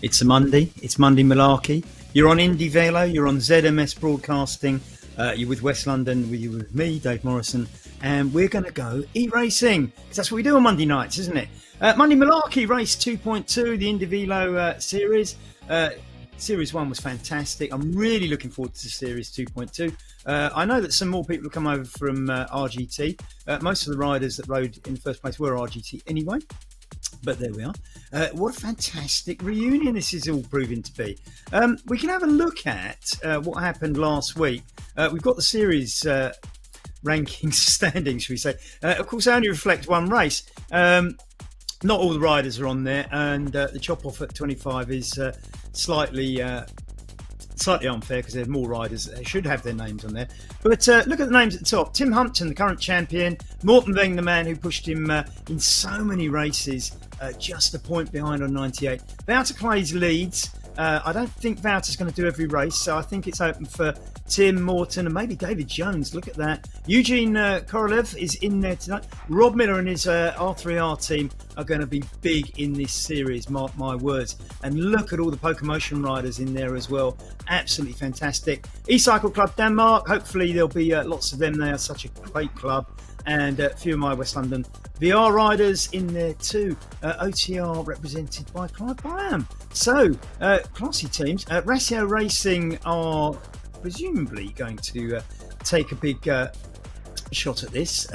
It's a Monday. It's Monday Malarkey. You're on IndieVelo. You're on ZMS Broadcasting. You're with West London. You're with me, Dave Morrison. And we're going to go e-racing. Because that's what we do on Monday nights, isn't it? Monday Malarkey Race 2.2, the IndieVelo series. Series 1 was fantastic. I'm really looking forward to Series 2.2. I know that some more people have come over from RGT. Most of the riders that rode in the first place were RGT anyway. But there we are. What a fantastic reunion this is all proving to be. We can have a look at what happened last week. We've got the series rankings standings, should we say. Of course, they only reflect one race. Not all the riders are on there, and the chop off at 25 is slightly unfair because there's more riders that should have their names on there. But look at the names at the top. Tim Humpton, the current champion. Morten Veng, the man who pushed him in so many races, just a point behind on 98. Wouter Clay's leads. I don't think Wouter's going to do every race, so I think it's open for Tim, Morton, and maybe David Jones. Look at that. Eugene Korolev is in there tonight. Rob Miller and his R3R team are going to be big in this series, mark my words. And look at all the Pokemotion riders in there as well. Absolutely fantastic. E-Cycle Club Denmark. Hopefully there'll be lots of them. They are such a great club. And a few of my West London VR riders in there too. OTR represented by Clive Byam. So, classy teams. Ratio Racing are presumably going to take a big shot at this.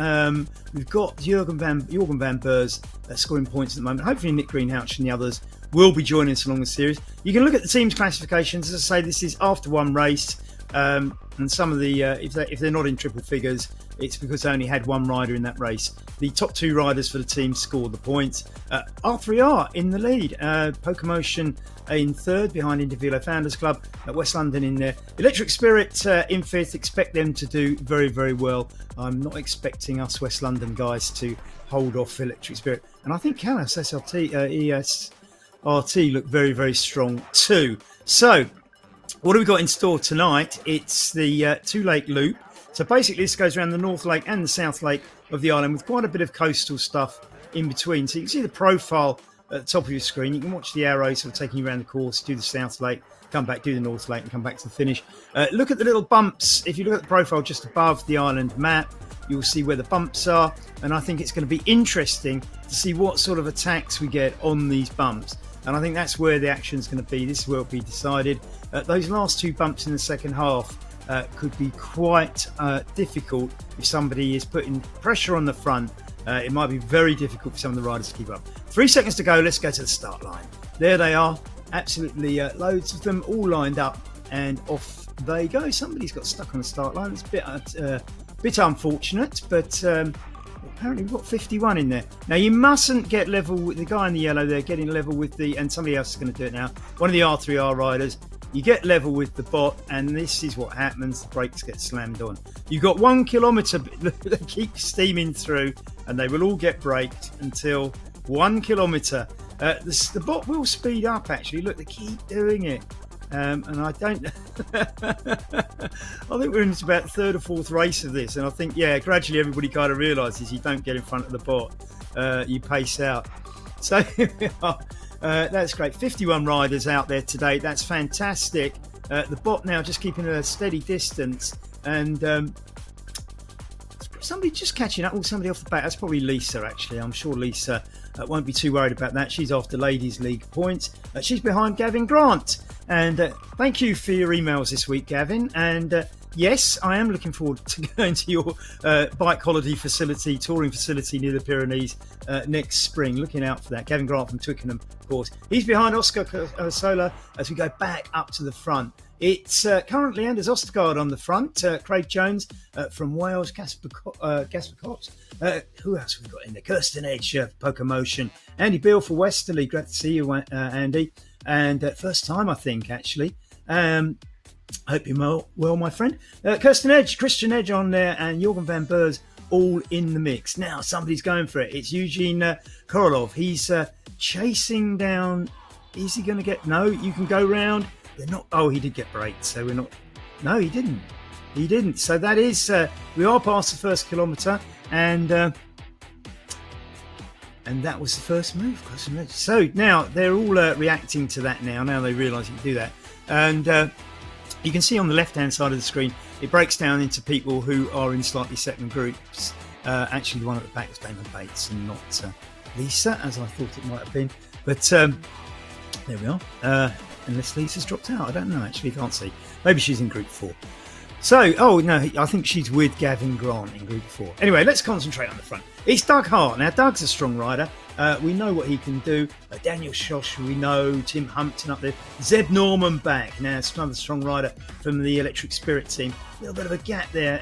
We've got Jorgen van Beurs scoring points at the moment. Hopefully Nick Greenhouse and the others will be joining us along the series. You can look at the team's classifications. As I say, this is after one race. And some of the, if they're not in triple figures, it's because they only had one rider in that race. The top two riders for the team scored the points. R3R in the lead. Pokemotion in third behind IndieVelo Founders Club. West London in there. Electric Spirit in fifth. Expect them to do very, very well. I'm not expecting us West London guys to hold off Electric Spirit. And I think Callis ESRT look very, very strong too. So, what have we got in store tonight? It's the Two Lake Loop. So basically this goes around the North Lake and the South Lake of the island with quite a bit of coastal stuff in between. So you can see the profile at the top of your screen. You can watch the arrows sort of taking you around the course, do the South Lake, come back, do the North Lake and come back to the finish. Look at the little bumps. If you look at the profile just above the island map, you'll see where the bumps are. And I think it's going to be interesting to see what sort of attacks we get on these bumps. And I think that's where the action's going to be. This is where it'll be decided. Those last two bumps in the second half could be quite difficult if somebody is putting pressure on the front. It might be very difficult for some of the riders to keep up. 3 seconds to go. Let's go to the start line. There they are. Absolutely loads of them all lined up and off they go. Somebody's got stuck on the start line. It's a bit unfortunate, but apparently we've got 51 in there. Now you mustn't get level with the guy in the yellow there, getting level with the, and somebody else is going to do it now, one of the R3R riders. You get level with the bot, and this is what happens. The brakes get slammed on. You've got 1 kilometre. They keep steaming through, and they will all get braked until 1 kilometre. The bot will speed up, actually. Look, they keep doing it. And I don't... I think we're in about the third or fourth race of this, and I think, yeah, gradually everybody kind of realises you don't get in front of the bot. You pace out. So here we are. That's great. 51 riders out there today. That's fantastic. The bot now just keeping a steady distance, and somebody just catching up. Oh, somebody off the back. That's probably Lisa, actually. I'm sure Lisa won't be too worried about that. She's after Ladies League points. She's behind Gavin Grant. And thank you for your emails this week, Gavin. And yes, I am looking forward to going to your bike holiday facility, touring facility near the Pyrenees next spring. Looking out for that. Gavin Grant from Twickenham, of course. He's behind Oscar Sola as we go back up to the front. It's currently Anders Ostergaard on the front. Craig Jones from Wales, Casper Cox. Who else have we got in there? Kirsten Edge, Pokemotion. Andy Beale for Westerly. Great to see you, Andy. And first time, I think, actually. Hope you're well, my friend. Kirsten Edge, Christian Edge on there, and Jorgen van Beurs all in the mix. Now, somebody's going for it. It's Eugene Korolev. He's chasing down. Is he going to get... No, you can go round. They're not... Oh, he did get braked, so we're not... No, he didn't. He didn't. So that is... we are past the first kilometre, and... And that was the first move. So now they're all reacting to that now. Now they realise you can do that. And you can see on the left-hand side of the screen, it breaks down into people who are in slightly second groups. Actually, the one at the back is Damon Bates and not Lisa, as I thought it might have been. But there we are. Unless Lisa's dropped out. I don't know, actually. Can't see. Maybe she's in group 4. So, oh no, I think she's with Gavin Grant in group 4. Anyway, let's concentrate on the front. It's Doug Hart. Now, Doug's a strong rider. We know what he can do. Daniel Schoch, we know. Tim Humpton up there. Zeb Norman back. Now, it's another strong rider from the Electric Spirit team. A little bit of a gap there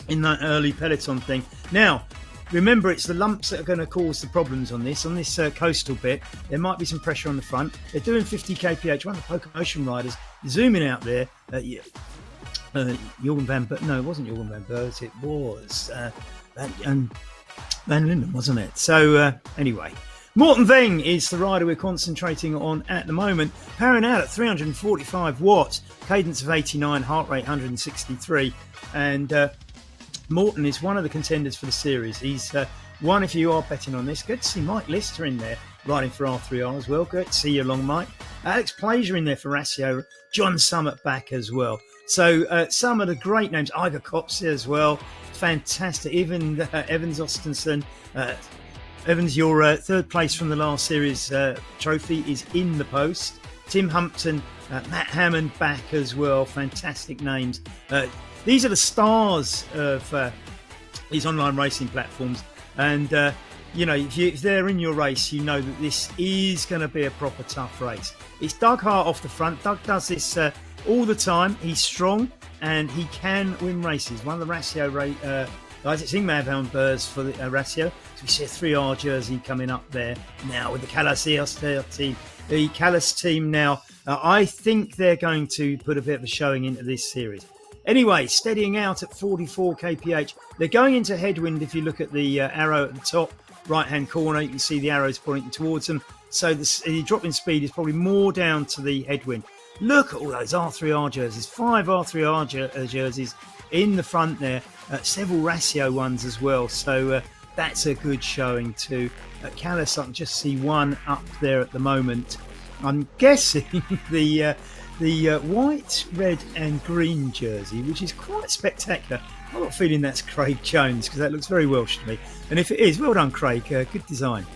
in that early peloton thing. Now, remember, it's the lumps that are going to cause the problems on this coastal bit. There might be some pressure on the front. They're doing 50 kph. One of the Pocomotion riders zooming out there. Jorgen van Bert. No, it wasn't Jorgen van Bert. It was Van Linden, wasn't it? So anyway, Morten Veng is the rider we're concentrating on at the moment. Powering out at 345 watts, cadence of 89, heart rate 163, and Morten is one of the contenders for the series. He's one, if you are betting on this. Good to see Mike Lister in there riding for R3R as well. Good to see you along, Mike. Alex Plager in there for Ratio. John Summit back as well. So some of the great names. Iger Kopse as well. Fantastic. Even Evans Ostenson. Evans, your third place from the last series trophy is in the post. Tim Humpton, Matt Hammond back as well. Fantastic names. These are the stars of these online racing platforms. And, if they're in your race, you know that this is going to be a proper tough race. It's Doug Hart off the front. Doug does this all the time. He's strong and he can win races. One of the Ratio guys, it's Ingmar van Beurs for the Ratio. So we see a 3R jersey coming up there now with the Callas team. The Callas team now, I think they're going to put a bit of a showing into this series. Anyway, steadying out at 44 kph. They're going into headwind. If you look at the arrow at the top right-hand corner, you can see the arrows pointing towards them. So the drop in speed is probably more down to the headwind. Look at all those R3R jerseys. 5 R3R jerseys in the front there. Several Ratio ones as well. So that's a good showing too. Callas, I can just see one up there at the moment. I'm guessing the white, red and green jersey, which is quite spectacular. I've got a feeling that's Craig Jones because that looks very Welsh to me. And if it is, well done, Craig. Good design.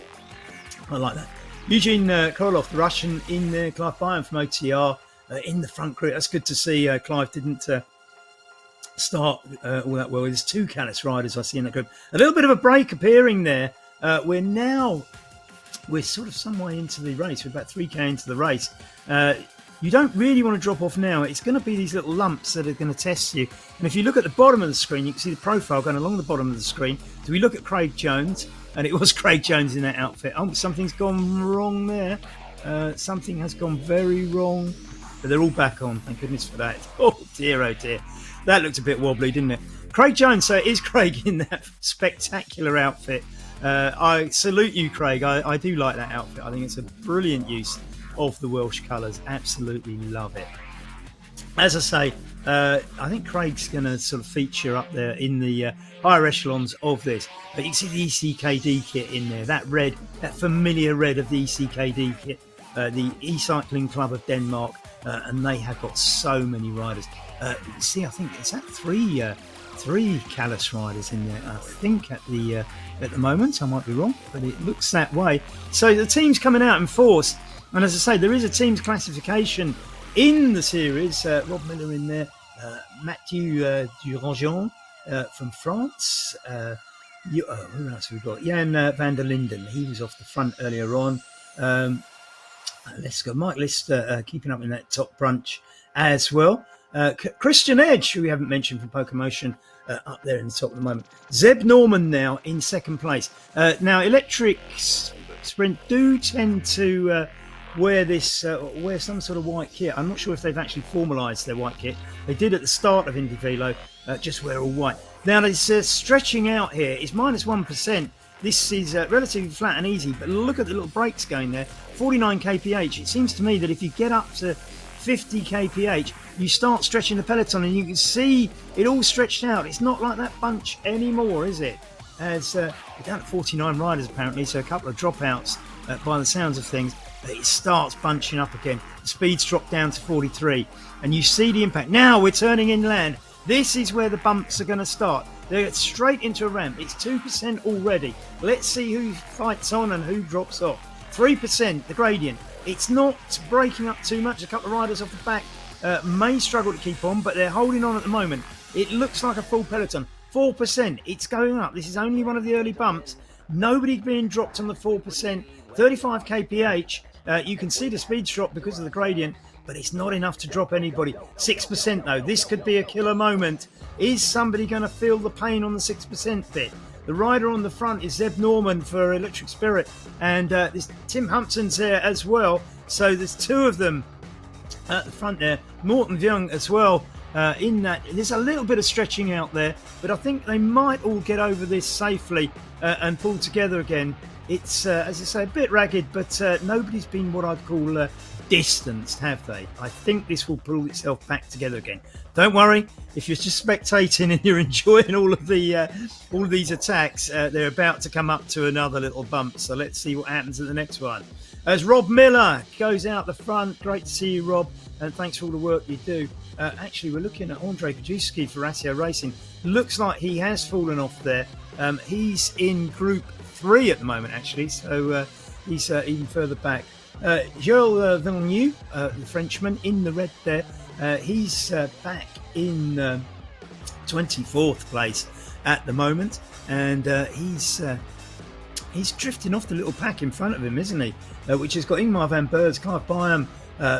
I like that. Eugene Korolov, the Russian, in there. Clive Byron from OTR in the front group. That's good to see. Clive didn't start all that well. There's 2 Callas riders I see in that group. A little bit of a break appearing there. We're sort of some way into the race. We're about 3k into the race. You don't really want to drop off now. It's going to be these little lumps that are going to test you. And if you look at the bottom of the screen, you can see the profile going along the bottom of the screen. So we look at Craig Jones, and it was Craig Jones in that outfit. Oh, something's gone wrong there. Something has gone very wrong. But they're all back on. Thank goodness for that. Oh, dear, oh, dear. That looked a bit wobbly, didn't it? Craig Jones, so it is Craig in that spectacular outfit. I salute you, Craig. I do like that outfit. I think it's a brilliant use of the Welsh colours. Absolutely love it. As I say, I think Craig's going to sort of feature up there in the higher echelons of this. But you can see the ECKD kit in there, that red, that familiar red of the ECKD kit, the E-Cycling Club of Denmark, and they have got so many riders. You can see, I think, is that three Callas riders in there, I think, at the moment. I might be wrong, but it looks that way. So the team's coming out in force. And as I say, there is a team's classification in the series. Rob Miller in there, Mathieu Durangeon from France. Who else have we got? Jan van der Linden. He was off the front earlier on. Let's go. Mike Lister keeping up in that top bunch as well. Christian Edge, who we haven't mentioned from Pocomotion, up there in the top at the moment. Zeb Norman now in second place. Now, Electric Sprint do tend to wear some sort of white kit. I'm not sure if they've actually formalised their white kit. They did at the start of IndieVelo, just wear all white. Now, it's stretching out here. It's minus 1%. This is relatively flat and easy, but look at the little brakes going there. 49 kph. It seems to me that if you get up to 50 kph, you start stretching the peloton and you can see it all stretched out. It's not like that bunch anymore, is it? as we're down at 49 riders apparently, so a couple of dropouts by the sounds of things. It starts bunching up again. The speeds drop down to 43, and you see the impact. Now we're turning inland. This is where the bumps are going to start. They're straight into a ramp. It's 2% already. Let's see who fights on and who drops off. 3%, the gradient. It's not breaking up too much. A couple of riders off the back may struggle to keep on, but they're holding on at the moment. It looks like a full peloton. 4%, it's going up. This is only one of the early bumps. Nobody being dropped on the 4%. 35 kph. You can see the speeds drop because of the gradient, but it's not enough to drop anybody. 6% though. This could be a killer moment. Is somebody going to feel the pain on the 6% bit? The rider on the front is Zeb Norman for Electric Spirit, and this Tim Humpton's there as well. So there's two of them at the front there. Morten Young as well. In that, there's a little bit of stretching out there, but I think they might all get over this safely and pull together again. It's, as I say, a bit ragged, but nobody's been what I'd call distanced, have they? I think this will pull itself back together again. Don't worry, if you're just spectating and you're enjoying all of these attacks, they're about to come up to another little bump. So let's see what happens at the next one. As Rob Miller goes out the front, great to see you, Rob, and thanks for all the work you do. Actually, we're looking at Andre Kajewski for Ratio Racing. Looks like he has fallen off there. He's in Group 3 at the moment, actually, so he's even further back. Joel Villeneuve, the Frenchman, in the red there. He's back in 24th place at the moment, and he's drifting off the little pack in front of him, isn't he? Which has got Ingmar van Bergs, Clive Byam,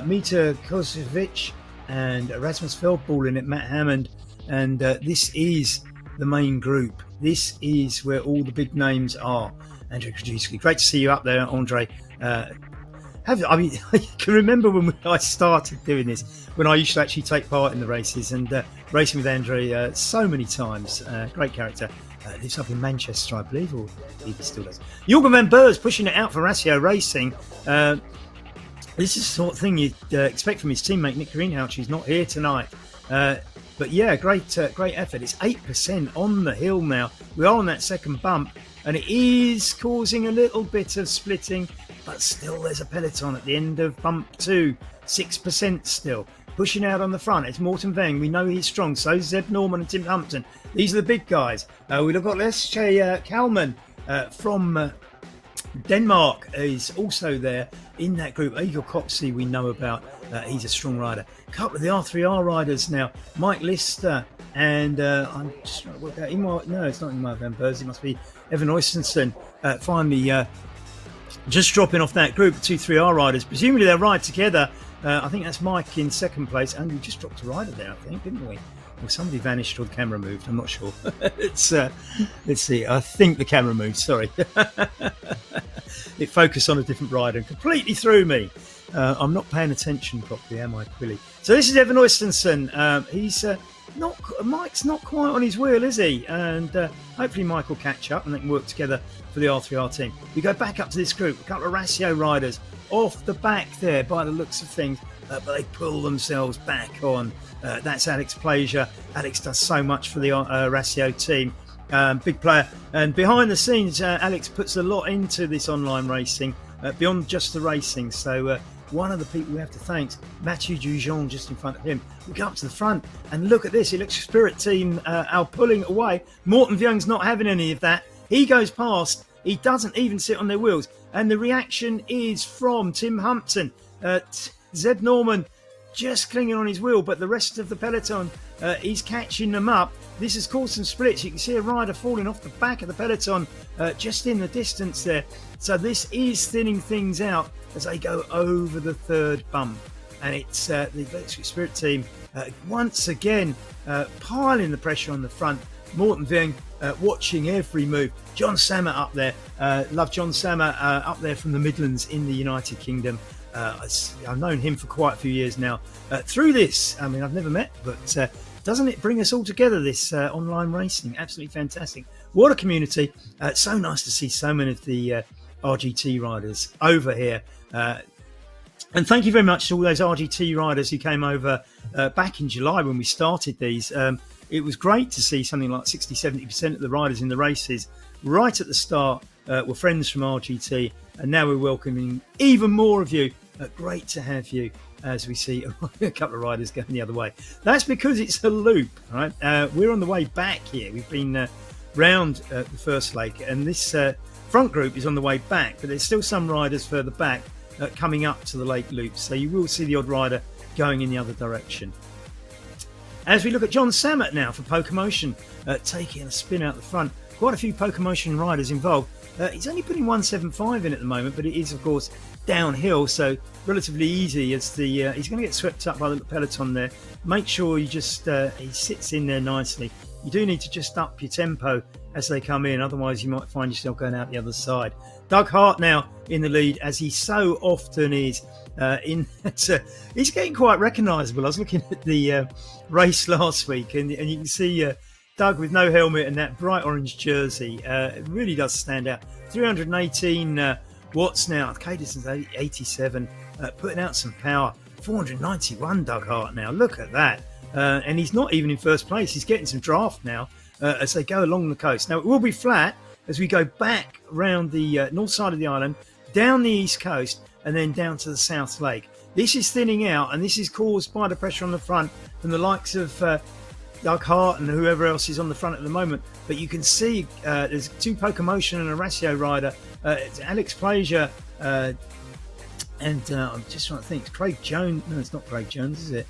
Mita Kosovic, and Rasmus Feldball in it, Matt Hammond, and this is the main group. This is where all the big names are. Andrew Krajewski, great to see you up there, Andre. I can remember when I started doing this, when I used to actually take part in the races, and racing with Andre so many times. Great character. Lives up in Manchester, I believe, or he still does. Jorgen van Bergs pushing it out for Ratio Racing. This is the sort of thing you'd expect from his teammate Nick Greenhouse. He's not here tonight. But yeah, great effort. It's 8% on the hill now. We are on that second bump, and it is causing a little bit of splitting, but still there's a peloton at the end of bump 2. 6% still. Pushing out on the front, it's Morten Veng. We know he's strong. So is Zeb Norman and Tim Humpton. These are the big guys. We've got Lesche Kalman from Denmark is also there in that group. Igor Coxey we know about. He's a strong rider. A couple of the R3R riders now. Mike Lister and I'm just trying to work out. No, it's not Ingmar van Bergs. It must be Evan Oystensen. Finally just dropping off that group. 2 3R riders. Presumably they'll ride together. I think that's Mike in second place. And we just dropped a rider there, I think, didn't we? Well, somebody vanished or the camera moved. I'm not sure. Let's see. I think the camera moved. Sorry. It focused on a different rider and completely threw me. I'm not paying attention properly, am I, Quilly? So this is Evan Oystensen. He's Mike's not quite on his wheel, is he? And hopefully Mike will catch up and they can work together for the R3R team. We go back up to this group. A couple of Ratio riders off the back there by the looks of things. But they pull themselves back on. That's Alex Plaisir. Alex does so much for the Ratio team. Big player. And behind the scenes, Alex puts a lot into this online racing, beyond just the racing. So one of the people we have to thank, Mathieu Dujon, just in front of him. We go up to the front and look at this. Electric Spirit team are pulling away. Morten Young's not having any of that. He goes past. He doesn't even sit on their wheels. And the reaction is from Tim Humpton. Zeb Norman just clinging on his wheel, but the rest of the peloton, he's catching them up. This has caused some splits. You can see a rider falling off the back of the peloton just in the distance there. So this is thinning things out as they go over the third bump. And it's the Electric Spirit team once again piling the pressure on the front. Morten Veng watching every move. John Sammer up there. Love John Sammer up there from the Midlands in the United Kingdom. I've known him for quite a few years now. Through this, I mean, I've never met, but doesn't it bring us all together, this online racing? Absolutely fantastic. What a community. It's so nice to see so many of the RGT riders over here. And thank you very much to all those RGT riders who came over back in July when we started these. It was great to see something like 60-70% of the riders in the races right at the start were friends from RGT, and now we're welcoming even more of you. Great to have you as we see a couple of riders going the other way. That's because it's a loop, right? We're on the way back here. We've been round the first lake, and this front group is on the way back, but there's still some riders further back coming up to the lake loop, so you will see the odd rider going in the other direction. As we look at John Sammet now for Pokemotion, taking a spin out the front. Quite a few Pokemotion riders involved. He's only putting 175 in at the moment, but it is, of course, downhill, so relatively easy as the he's going to get swept up by the peloton there. Make sure you just he sits in there nicely. You do need to just up your tempo as they come in, otherwise you might find yourself going out the other side. Doug Hart now in the lead, as he so often is. He's getting quite recognisable. I was looking at the race last week, and you can see Doug with no helmet and that bright orange jersey. It really does stand out. 318 watts now. Cadison's 87, putting out some power. 491 Doug Hart now. Look at that. And he's not even in first place. He's getting some draft now as they go along the coast. Now, it will be flat as we go back round the north side of the island, down the east coast, and then down to the South Lake. This is thinning out, and this is caused by the pressure on the front from the likes of Doug Hart and whoever else is on the front at the moment. But you can see there's two Pokemotion and a Ratio rider. It's Alex Plaisir and I'm just trying to think. It's Craig Jones. No, it's not Craig Jones, is it?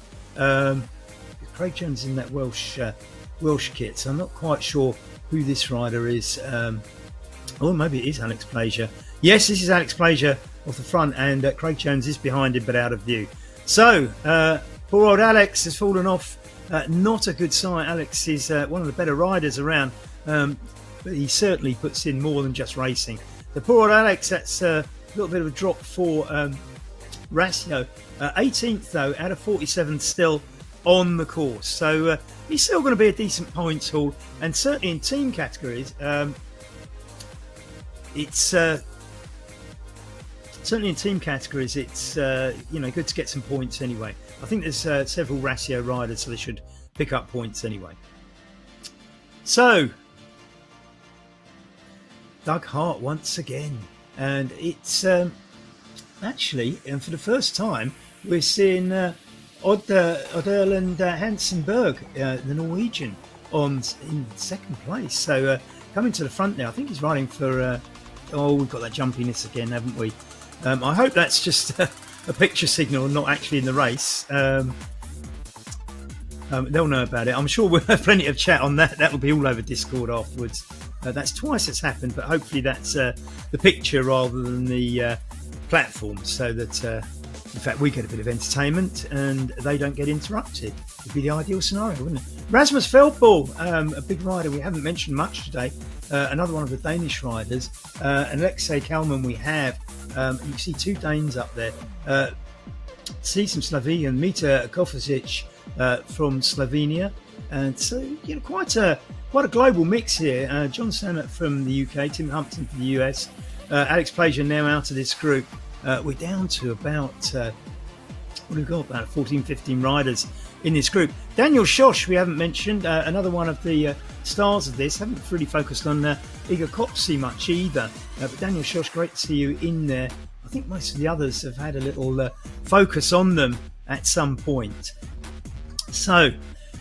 Craig Jones is in that Welsh kit, so I'm not quite sure who this rider is. Or maybe it is Alex Plaisir. Yes, this is Alex Plaisir off the front, and Craig Jones is behind him but out of view. So poor old Alex has fallen off. Not a good sign. Alex is one of the better riders around, but he certainly puts in more than just racing. The poor old Alex, that's a little bit of a drop for Ratio. 18th though, out of 47 still on the course. So he's still going to be a decent points haul, and certainly in team categories, it's certainly in team categories, it's good to get some points anyway. I think there's several Ratio riders, so they should pick up points anyway. So Doug Hart once again, and it's actually, and for the first time, we're seeing Odd Erlend Hansenberg, the Norwegian, in second place. So coming to the front now. I think he's riding for. We've got that jumpiness again, haven't we? I hope that's just a picture signal, not actually in the race. They'll know about it. I'm sure we'll have plenty of chat on that. That will be all over Discord afterwards. That's twice it's happened, but hopefully that's the picture rather than the platform, so that in fact we get a bit of entertainment and they don't get interrupted. Would be the ideal scenario, wouldn't it? Rasmus Feldball, a big rider we haven't mentioned much today. Another one of the Danish riders. And Alexei Kalman we have. You can see two Danes up there. See some Slovenian, Mita Kovacic from Slovenia, and so quite a global mix here. John Sammet from the UK, Tim Humpton from the US, Alex Plaisir now out of this group. We're down to about what have we got? About 14, 15 riders in this group. Daniel Schoch we haven't mentioned, another one of the stars of this. Haven't really focused on Igor Kopsy much either, but Daniel Schoch, great to see you in there. I think most of the others have had a little focus on them at some point. So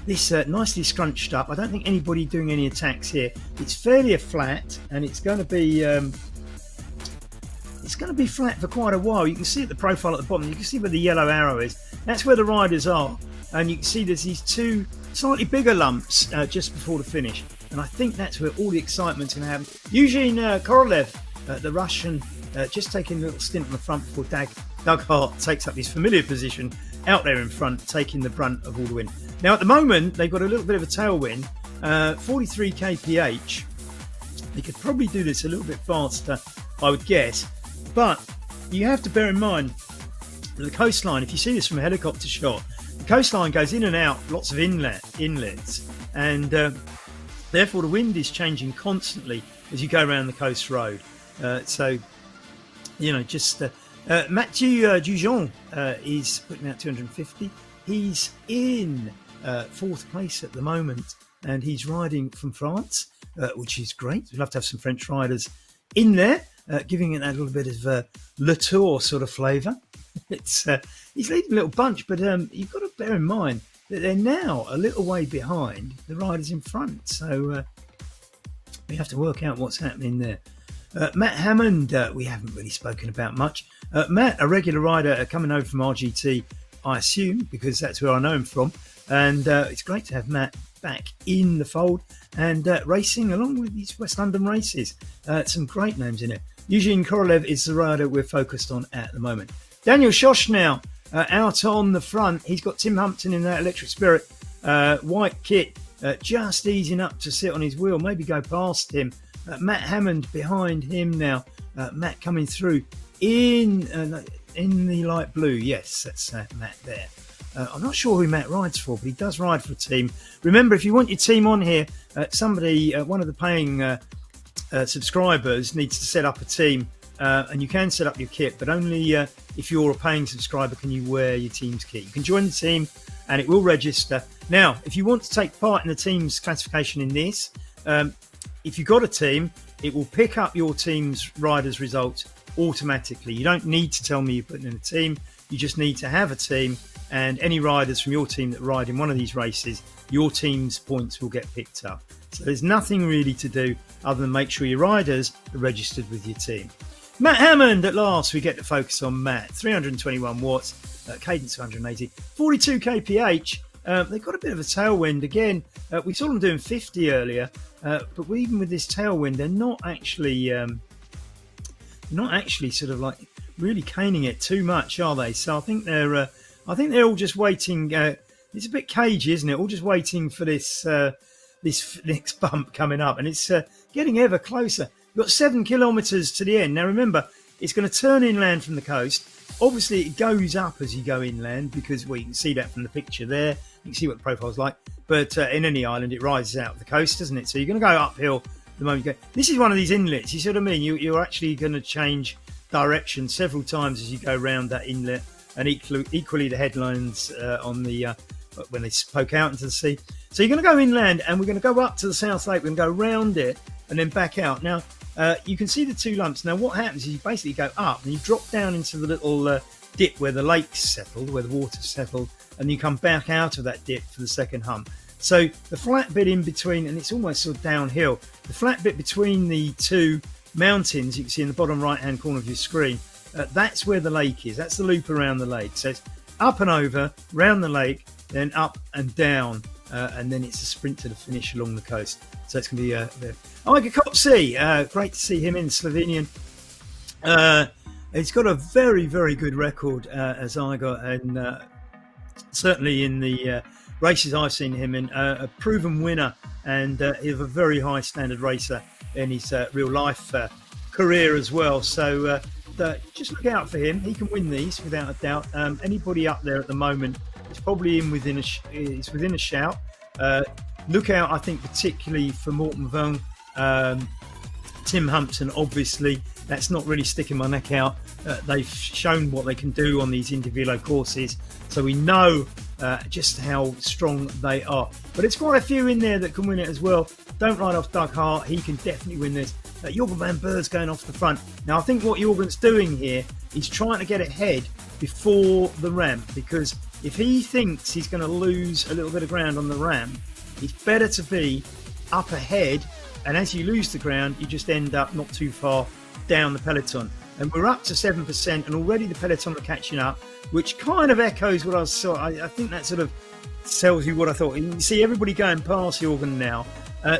this nicely scrunched up. I don't think anybody doing any attacks here. It's fairly flat, and it's going to be flat for quite a while. You can see at the profile at the bottom. You can see where the yellow arrow is. That's where the riders are, and you can see there's these two slightly bigger lumps just before the finish. And I think that's where all the excitement's going to happen. Eugene Korolev, the Russian, just taking a little stint on the front before Doug Hart takes up his familiar position out there in front, taking the brunt of all the wind. Now at the moment they've got a little bit of a tailwind, 43 kph. They could probably do this a little bit faster, I would guess, but you have to bear in mind that the coastline, if you see this from a helicopter shot, the coastline goes in and out lots of inlets, and therefore the wind is changing constantly as you go around the coast road. Mathieu Dujon is putting out 250. He's in fourth place at the moment, and he's riding from France. which is great. We'd love to have some French riders in there, giving it that little bit of Le Tour sort of flavour. He's leading a little bunch, but you've got to bear in mind that they're now a little way behind the riders in front. So we have to work out what's happening there. Matt Hammond, we haven't really spoken about much. Matt, a regular rider coming over from RGT, I assume, because that's where I know him from. And it's great to have Matt back in the fold and racing along with these West London races. Some great names in it. Eugene Korolev is the rider we're focused on at the moment. Daniel Schoch now out on the front. He's got Tim Humpton in that Electric Spirit white kit, just easing up to sit on his wheel, maybe go past him. Matt Hammond behind him now. Matt coming through in the light blue. Yes, that's Matt there. I'm not sure who Matt rides for, but he does ride for a team. Remember, if you want your team on here, somebody, one of the paying subscribers needs to set up a team, and you can set up your kit, but only if you're a paying subscriber can you wear your team's kit. You can join the team and it will register. Now, if you want to take part in the team's classification in this, if you've got a team, it will pick up your team's riders' results automatically. You don't need to tell me you're putting in a team. You just need to have a team, and any riders from your team that ride in one of these races, your team's points will get picked up. So there's nothing really to do other than make sure your riders are registered with your team. Matt Hammond, at last, we get to focus on Matt. 321 watts, cadence 180, 42 kph. They've got a bit of a tailwind again. We saw them doing 50 earlier, but even with this tailwind, they're not actually sort of like really caning it too much, are they? So I think they're all just waiting. It's a bit cagey, isn't it? All just waiting for this next bump coming up, and it's getting ever closer. You've got 7 kilometres to the end. Now remember, it's going to turn inland from the coast. Obviously, it goes up as you go inland because, well, you can see that from the picture there. You can see what the profile's like. But in any island, it rises out of the coast, doesn't it? So you're going to go uphill the moment you go. This is one of these inlets. You see what I mean? You're actually going to change direction several times as you go around that inlet, and equally the headlines on the when they poke out into the sea. So you're going to go inland, and we're going to go up to the South Lake. We're going to go round it and then back out. Now, you can see the two lumps. Now, what happens is you basically go up and you drop down into the little dip where the lake's settled, where the water's settled, and you come back out of that dip for the second hump. So the flat bit in between, and it's almost sort of downhill, the flat bit between the two mountains, you can see in the bottom right-hand corner of your screen, that's where the lake is. That's the loop around the lake. So it's up and over, round the lake, then up and down, and then it's a sprint to the finish along the coast. So it's going to be Iga Kopsi, great to see him in Slovenian. He's got a very, very good record as Iga, and certainly in the races I've seen him in, a proven winner, and he's a very high standard racer in his real life career as well. So just look out for him. He can win these without a doubt. Anybody up there at the moment is probably within a shout. Look out, I think, particularly for Morten Vong, Tim Humpton, obviously. That's not really sticking my neck out. They've shown what they can do on these IndieVelo courses, so we know just how strong they are. But it's quite a few in there that can win it as well. Don't ride off Doug Hart. He can definitely win this. Jorgen van Berg's going off the front. Now, I think what Jorgen's doing here is trying to get ahead before the ramp, because if he thinks he's going to lose a little bit of ground on the ramp, it's better to be up ahead, and as you lose the ground, you just end up not too far down the peloton. And we're up to 7%, and already the peloton are catching up, which kind of echoes what I saw. I think that sort of tells you what I thought. You see everybody going past Jorgen now.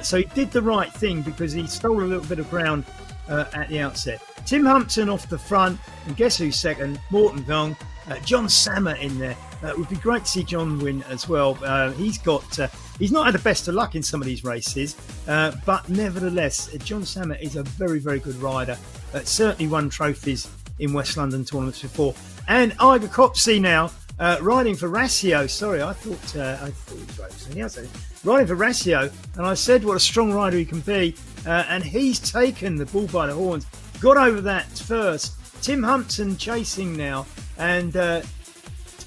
So he did the right thing because he stole a little bit of ground at the outset. Tim Humpton off the front, and guess who's second? Morten Vong. John Sammer in there. It would be great to see John win as well. He's not had the best of luck in some of these races, but nevertheless, John Sammer is a very, very good rider. Certainly won trophies in West London tournaments before. And Iga Kopsi now riding for Rasio. Sorry, I thought it was Rasio. Riding for Rasio, and I said what a strong rider he can be, and he's taken the bull by the horns. Got over that first. Tim Humpton chasing now, and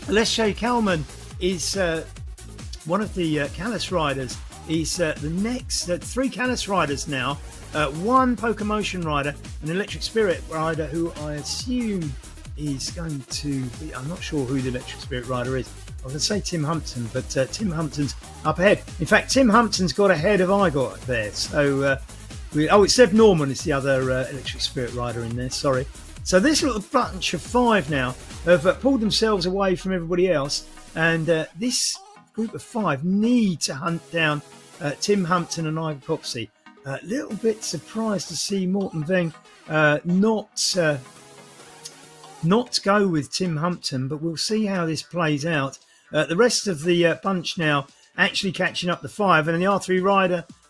Alessio Kalman is one of the Callis riders is the next 3 Canis riders now, 1 Pokemotion rider, an Electric Spirit rider who I assume is going to be, I'm not sure who the Electric Spirit rider is. I was going to say Tim Humpton, but Tim Humpton's up ahead. In fact, Tim Humpton's got ahead of Igor there. So, it's Seb Norman is the other Electric Spirit rider in there, sorry. So this little bunch of 5 now have pulled themselves away from everybody else. And this group of 5 need to hunt down Tim Humpton and Igor Copsey. A little bit surprised to see Morten Veng not go with Tim Humpton, but we'll see how this plays out. The rest of the bunch now actually catching up the 5, and then the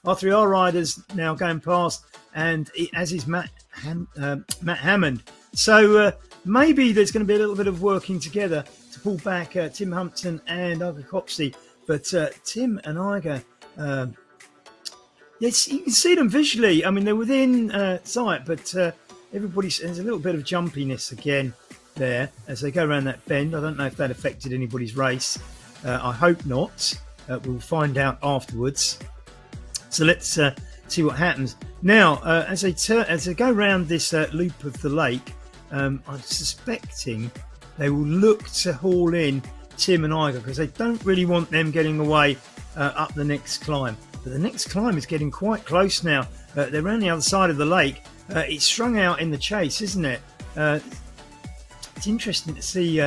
R3R riders now going past, and as is Matt Hammond. So maybe there's going to be a little bit of working together to pull back Tim Humpton and Igor Copsey. But Tim and Igor, yes, you can see them visually. I mean, they're within sight, but there's a little bit of jumpiness again there as they go around that bend. I don't know if that affected anybody's race. I hope not. We'll find out afterwards. So let's see what happens. Now, as they go around this loop of the lake, I'm suspecting they will look to haul in Tim and Igor because they don't really want them getting away up the next climb. But the next climb is getting quite close now. They're around the other side of the lake. It's strung out in the chase, isn't it? It's interesting to see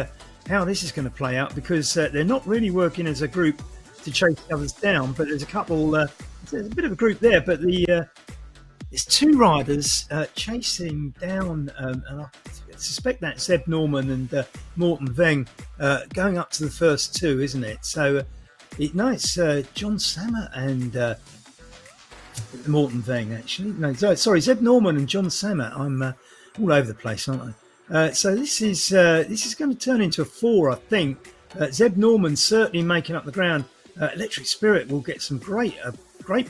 how this is going to play out because they're not really working as a group to chase the others down. But there's a couple, there's a bit of a group there. But there's 2 riders chasing down, and I suspect that's Seb Norman and Morten Veng going up to the first 2, isn't it? So it's John Sammer and Morten Veng, actually. No, sorry, Zeb Norman and John Sammer. I'm all over the place, aren't I? So this is going to turn into a 4, I think. Zeb Norman certainly making up the ground. Electric Spirit will get some great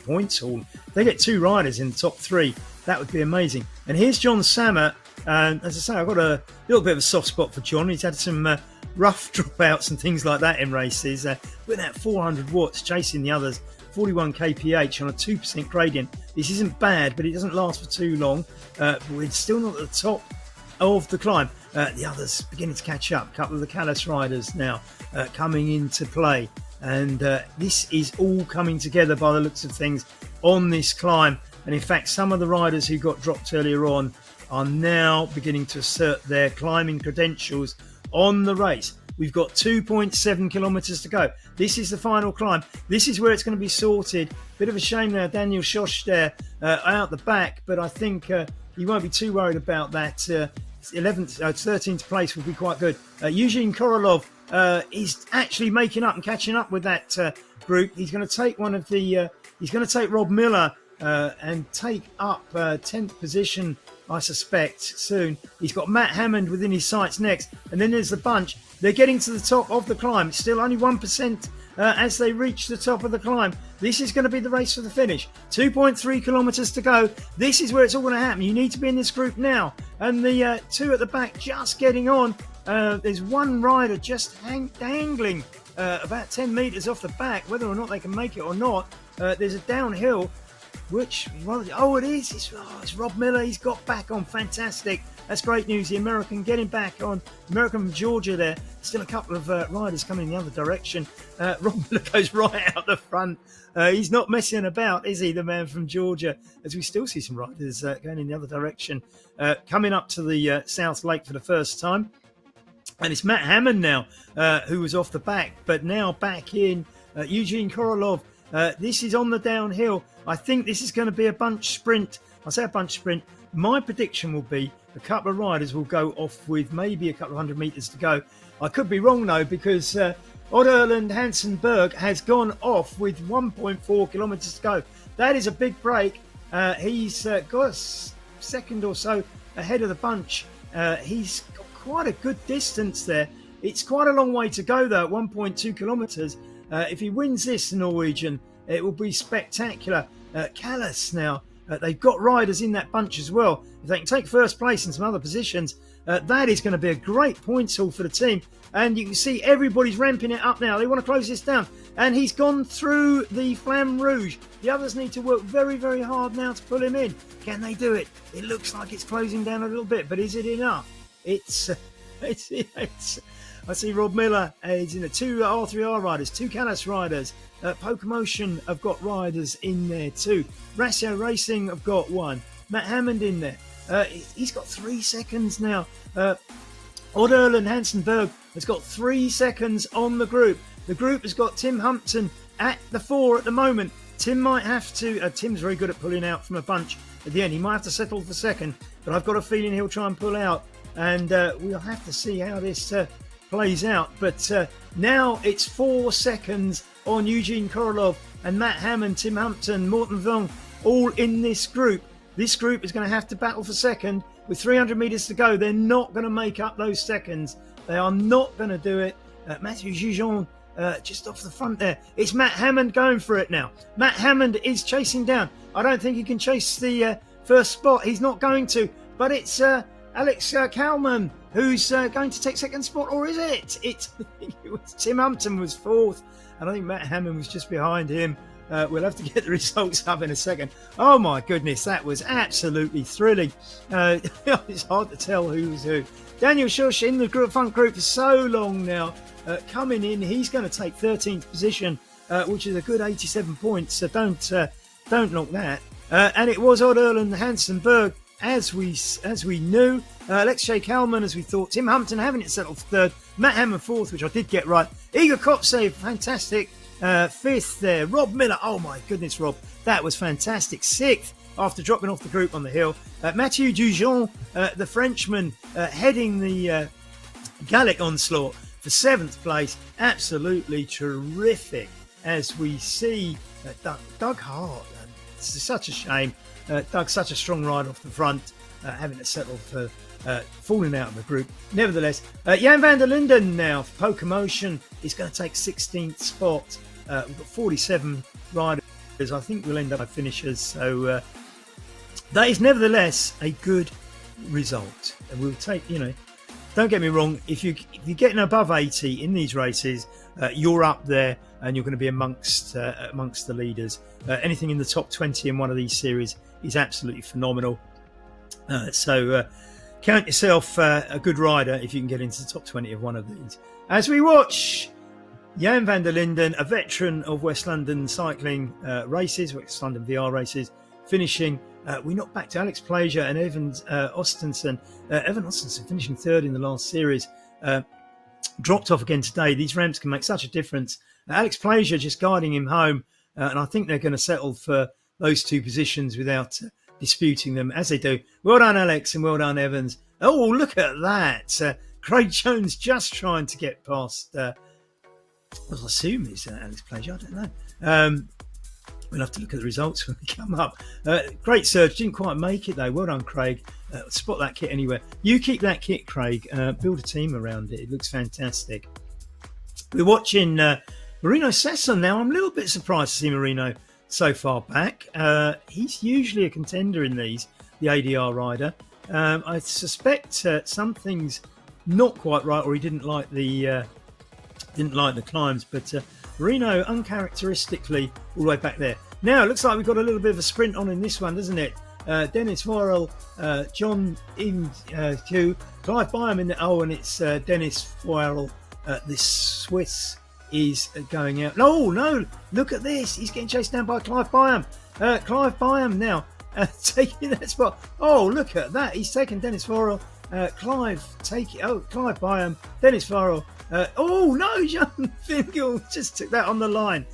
points haul. They get 2 riders in the top 3. That would be amazing. And here's John Sammer. As I say, I've got a little bit of a soft spot for John. He's had some rough dropouts and things like that in races. With that 400 watts chasing the others, 41 kph on a 2% gradient. This isn't bad, but it doesn't last for too long. But we're still not at the top of the climb. The others beginning to catch up. A couple of the Canis riders now coming into play. And this is all coming together by the looks of things on this climb. And in fact, some of the riders who got dropped earlier on are now beginning to assert their climbing credentials on the race. We've got 2.7 kilometres to go. This is the final climb. This is where it's going to be sorted. Bit of a shame now, Daniel Schosch there out the back, but I think he won't be too worried about that. 13th place would be quite good. Eugene Korolov is actually making up and catching up with that group. He's going to take he's going to take Rob Miller and take up 10th position, I suspect, soon. He's got Matt Hammond within his sights next, and then there's the bunch. They're getting to the top of the climb. It's still only 1% as they reach the top of the climb. This is going to be the race for the finish. 2.3 kilometres to go. This is where it's all going to happen. You need to be in this group now. And the 2 at the back just getting on. There's 1 rider just dangling about 10 metres off the back. Whether or not they can make it or not, there's a downhill. It is. It's Rob Miller. He's got back on. Fantastic. That's great news. The American getting back on. American from Georgia there. Still a couple of riders coming in the other direction. Rob Miller goes right out the front. He's not messing about, is he, the man from Georgia? As we still see some riders going in the other direction. Coming up to the South Lake for the first time. And it's Matt Hammond now, who was off the back. But now back in. Eugene Korolov. This is on the downhill. I think this is going to be a bunch sprint. I say a bunch sprint. My prediction will be a couple of riders will go off with maybe a couple of 100 metres to go. I could be wrong though, because Odd Erland Hansen Berg has gone off with 1.4 kilometres to go. That is a big break. He's got a second or so ahead of the bunch. He's got quite a good distance there. It's quite a long way to go though, 1.2 kilometres. If he wins this, the Norwegian, it will be spectacular. Callas now, they've got riders in that bunch as well. If they can take first place in some other positions, That is going to be a great points haul for the team. And you can see everybody's ramping it up now. They want to close this down. And he's gone through the Flamme Rouge. The others need to work very, very hard now to pull him in. Can they do it? It looks like it's closing down a little bit, but is it enough? It's I see Rob Miller is in the 2 R3R riders, 2 Callas riders. Pokemotion have got riders in there too. Ratio Racing have got 1. Matt Hammond in there. He's got 3 seconds now. Odd Erland Hansenberg has got 3 seconds on the group. The group has got Tim Humpton at the 4 at the moment. Tim might have to... Tim's very good at pulling out from a bunch at the end. He might have to settle for second, but I've got a feeling he'll try and pull out. And we'll have to see how this plays out. But now it's 4 seconds on Eugene Korolov and Matt Hammond, Tim Humpton, Morten Vong, all in this group. This group is going to have to battle for second with 300 metres to go. They're not going to make up those seconds. They are not going to do it. Mathieu Gijon just off the front there. It's Matt Hammond going for it now. Matt Hammond is chasing down. I don't think he can chase the first spot. He's not going to. But it's Alex Kalman who's going to take second spot. Or is it? It was Tim Humpton was 4th. And I think Matt Hammond was just behind him. We'll have to get the results up in a second. Oh my goodness, that was absolutely thrilling. It's hard to tell who's who. Daniel Schusch in the front group for so long now. Coming in, he's going to take 13th position, which is a good 87 points. So don't knock that. And it was Odd Erland Hansenberg, as we knew. Alexei Kalman, as we thought. Tim Humpton having it settled for 3rd. Matt Hammond 4th, which I did get right. Igor Kopse, fantastic. 5th there. Rob Miller, oh my goodness, Rob, that was fantastic. 6th after dropping off the group on the hill. Mathieu Dujon, the Frenchman, heading the Gallic onslaught for 7th place. Absolutely terrific as we see Doug Hart. It's such a shame. Doug's such a strong rider off the front, having to settle for falling out of the group. Nevertheless, Jan van der Linden now for Pokemotion is going to take 16th spot. We've got 47 riders. I think we'll end up by finishers. So that is nevertheless a good result. And we'll take, don't get me wrong, if you're getting above 80 in these races, you're up there and you're going to be amongst the leaders. Anything in the top 20 in one of these series is absolutely phenomenal. So count yourself a good rider if you can get into the top 20 of one of these. As we watch Jan van der Linden, a veteran of West London cycling races, West London VR races, finishing. We knocked back to Alex Plager and Evan Ostensen. Evan Ostensen finishing 3rd in the last series. Dropped off again today. These ramps can make such a difference. Alex Plager just guiding him home. And I think they're going to settle for those 2 positions without disputing them, as they do. Well done, Alex, and well done, Evans. Oh, look at that. Craig Jones just trying to get past... I assume it's Alex Plager. I don't know. We'll have to look at the results when we come up. Great surge. Didn't quite make it, though. Well done, Craig. Spot that kit anywhere. You keep that kit, Craig. Build a team around it. It looks fantastic. We're watching Marino Sasson now. I'm a little bit surprised to see Marino so far back. He's usually a contender in these, the ADR rider. I suspect something's not quite right, or he didn't like the climbs, but Marino uncharacteristically all the way back there. Now it looks like we've got a little bit of a sprint on in this one, doesn't it? Dennis Worrell, John Q, Clive Byam in the... Oh, and it's Dennis Worrell, this Swiss is going out. No, look at this. He's getting chased down by Clive Byam. Clive Byam now taking that spot. Oh, look at that. He's taken Dennis Worrell. Clive Byam, Dennis Worrell. Oh no, John Fingal just took that on the line.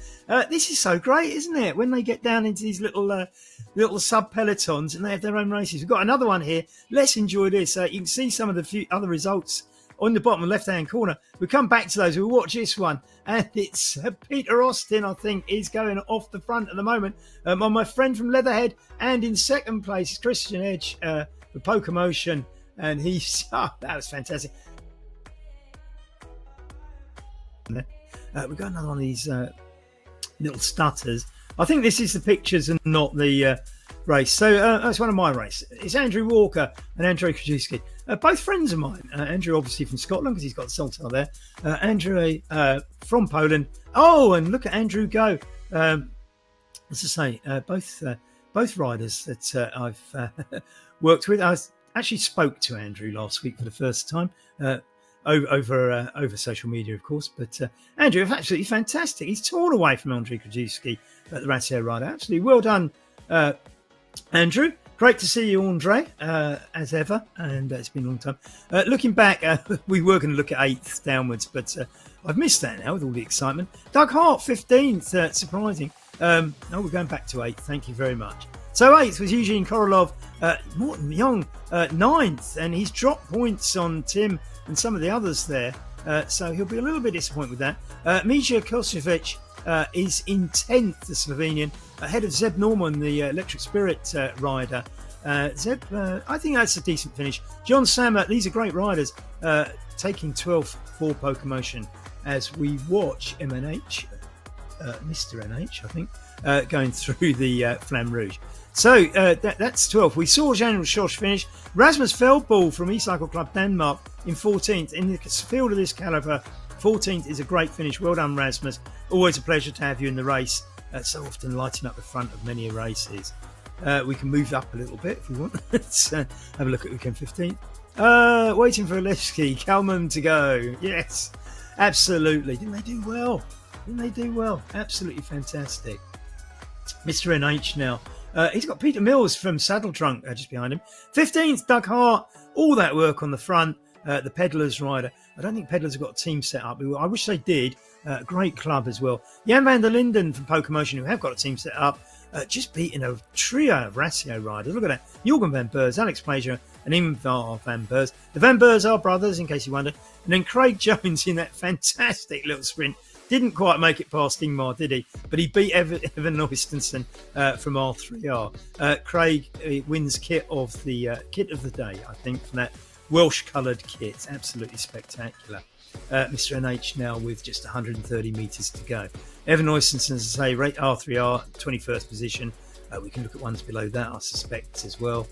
This is so great, isn't it? When they get down into these little sub pelotons and they have their own races. We've got another one here. Let's enjoy this. You can see some of the few other results on the bottom left-hand corner. We'll come back to those. We'll watch this one. And it's Peter Austin, I think, is going off the front at the moment. My friend from Leatherhead. And in second place is Christian Edge for Pokemotion. And he's... Oh, that was fantastic. We've got another one of these little stutters. I think this is the pictures and not the race. So that's one of my races. It's Andrew Walker and Andrzej Krajewski, both friends of mine. Andrew, obviously from Scotland because he's got the Sultan there. Andrew from Poland. Oh, and look at Andrew go. As I say, both riders that I've worked with. I actually spoke to Andrew last week for the first time over social media, of course. But Andrew, absolutely fantastic. He's torn away from Andrzej Krajewski at the Ratio Rider. Absolutely well done, Andrew. Great to see you, Andre, as ever, and it's been a long time. Looking back, we were going to look at 8th downwards, but I've missed that now with all the excitement. Doug Hart, 15th, surprising. No, we're going back to 8th. Thank you very much. So 8th was Eugene Korolov. Morton Young, 9th, and he's dropped points on Tim and some of the others there. So he'll be a little bit disappointed with that. Mija Kosovic is in 10th, the Slovenian, ahead of Zeb Norman, the Electric Spirit rider. Zeb, I think that's a decent finish. John Sammer, these are great riders, taking 12th for Pocomotion as we watch MNH, Mr. NH, I think, going through the Flamme Rouge. So that's 12th. We saw Daniel Schosch finish. Rasmus Feldball from E-Cycle Club Denmark in 14th. In the field of this calibre, 14th is a great finish. Well done, Rasmus. Always a pleasure to have you in the race. So often lighting up the front of many races. We can move up a little bit if we want. Let's have a look at weekend 15th. Waiting for Alevsky, Kalman to go. Yes, absolutely. Didn't they do well? Absolutely fantastic. Mr. NH now. He's got Peter Mills from Saddle Trunk just behind him. 15th, Doug Hart. All that work on the front. The Pedlars rider. I don't think Pedlars have got a team set up. I wish they did. Great club as well. Jan van der Linden from Pocomotion, who have got a team set up. Just beating a trio of Ratio riders. Look at that. Jorgen van Beurs, Alex Plager, and Ingvar van Beurs. The van Beurs are brothers, in case you wonder. And then Craig Jones in that fantastic little sprint. Didn't quite make it past Ingmar, did he? But he beat Evan Oystensen from R3R. Craig wins kit of the day, I think, from that Welsh-coloured kit. Absolutely spectacular. Mr. NH now with just 130 metres to go. Evan Oystensen, as I say, rate R3R, 21st position. We can look at ones below that, I suspect, as well.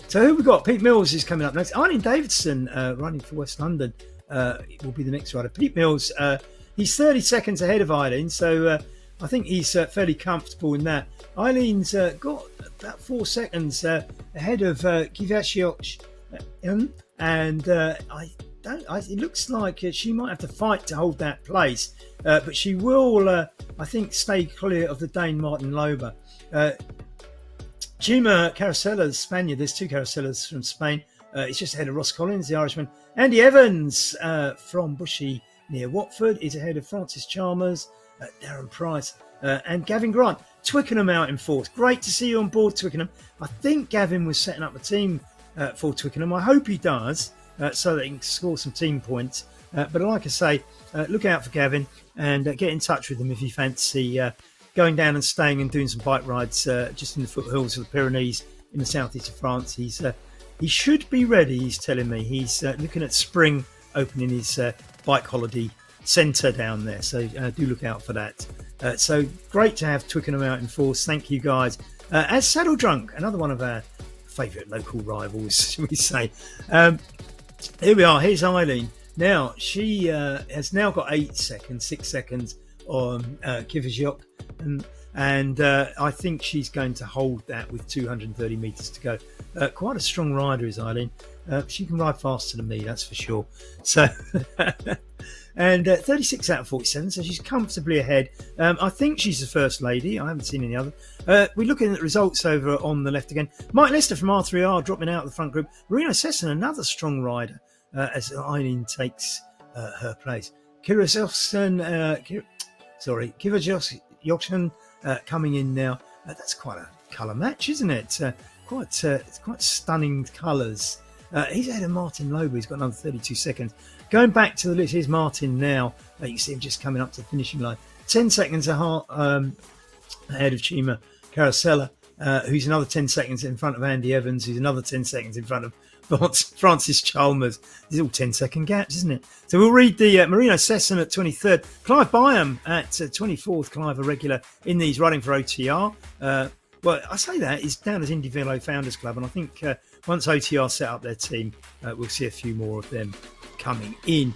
So who we got? Pete Mills is coming up next. Arlene Davidson running for West London will be the next rider. Pete Mills, he's 30 seconds ahead of Eileen, so I think he's fairly comfortable in that. Eileen's got about 4 seconds ahead of Givashiok, and it looks like she might have to fight to hold that place, but she will, I think, stay clear of the Dane Martin Lober. Chima Carosella, the Spaniard, there's 2 Carosellas from Spain. It's just ahead of Ross Collins, the Irishman. Andy Evans from Bushy near Watford is ahead of Francis Chalmers, Darren Price, and Gavin Grant. Twickenham out in 4th. Great to see you on board, Twickenham. I think Gavin was setting up a team for Twickenham. I hope he does, so that he can score some team points. But like I say, look out for Gavin and get in touch with him if you fancy going down and staying and doing some bike rides just in the foothills of the Pyrenees in the southeast of France. He should be ready, he's telling me. He's looking at spring opening his bike holiday centre down there, so do look out for that. So great to have Twickenham out in force. Thank you, guys. As Saddle Drunk, another one of our favourite local rivals, shall we say. Here we are. Here's Eileen. Now, she has now got 6 seconds on Kivashiok, and I think she's going to hold that with 230 metres to go. Quite a strong rider is Eileen. She can ride faster than me, that's for sure. So, and 36 out of 47, so she's comfortably ahead. I think she's the first lady. I haven't seen any other. We're looking at the results over on the left again. Mike Lester from R3R dropping out of the front group. Marino Sesson, another strong rider, as Eileen takes her place. Kivashiok coming in now. That's quite a colour match, isn't it? It's quite stunning colours. He's ahead of Martin Lober. He's got another 32 seconds. Going back to the list, here's Martin now. You can see him just coming up to the finishing line. 10 seconds ahead of Chima Carosella, who's another 10 seconds in front of Andy Evans, who's another 10 seconds in front of Francis Chalmers. These are all 10-second gaps, isn't it? So we'll read the Marino Sesson at 23rd. Clive Byam at 24th. Clive, a regular in these, riding for OTR. Well, I say that it's down as IndieVelo Founders Club, and I think once OTR set up their team, we'll see a few more of them coming in.